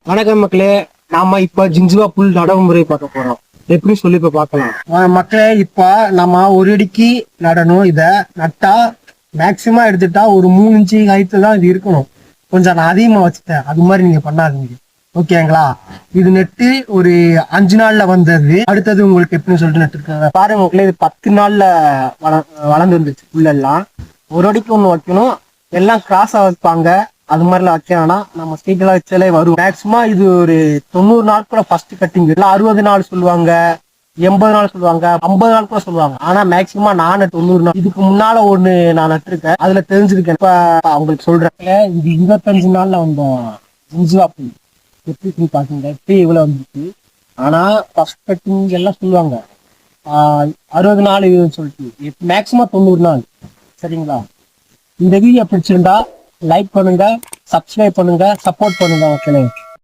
வணக்கம் மக்களே, நாம இப்ப ஜிஞ்சுவா புல் நடவு முறை பார்க்க போறோம். எப்படி சொல்லி இப்ப பார்க்கலாம். மக்களே, இப்ப நம்ம ஒரு அடிக்கு நடணும். இத நட்டா மேக்சிமம் எடுத்துட்டா ஒரு 3 இன்ச்சு ஹைட்டு தான் இது இருக்கணும். கொஞ்சம் நான் அதிகமா வச்சுட்டேன், அது மாதிரி நீங்க பண்ணாதீங்க, ஓகேங்களா? இது நெட்டு ஒரு 5 நாள்ல வந்தது. அடுத்தது உங்களுக்கு எப்படின்னு சொல்லிட்டு நட்டுருக்காங்க பாருங்க மக்களே. இது 10 நாள்ல வளர்ந்து வந்துச்சு புல்லெல்லாம். ஒரு அடிக்கு ஒண்ணு வைக்கணும், எல்லாம் கிராஸா வைப்பாங்க. அது மாதிரிலாம் வைக்கணும்னா நம்ம ஸ்ட்ரீட்ல வச்சாலே வரும். மேக்சிமம் இது ஒரு 90 நாள் கூட ஃபர்ஸ்ட் கட்டிங், எல்லாம் 60 நாள் சொல்லுவாங்க, 80 நாள் சொல்லுவாங்க, 50 நாள் கூட சொல்லுவாங்க. ஆனா மேக்சிமம் நான் 90 நாள். இதுக்கு முன்னால ஒண்ணு நான் நட்டிருக்கேன், அதுல தெரிஞ்சிருக்கேன். இப்ப அவங்களுக்கு சொல்றேன், இது 25 நாள்ல வந்த ஜிஞ்சுவா புல் எப்படி பாத்தீங்க, எப்படி இவ்வளவு வந்துருக்கு. ஆனா ஃபர்ஸ்ட் கட்டிங் எல்லாம் சொல்லுவாங்க 60 நாள் இதுன்னு சொல்லிட்டு, மேக்சிமம் 90 நாள். சரிங்களா? இந்த வீடியோ பிடிச்சிருந்தா லைக் பண்ணுங்க, சப்ஸ்கிரைப் பண்ணுங்க, சப்போர்ட் பண்ணுங்க மக்களே.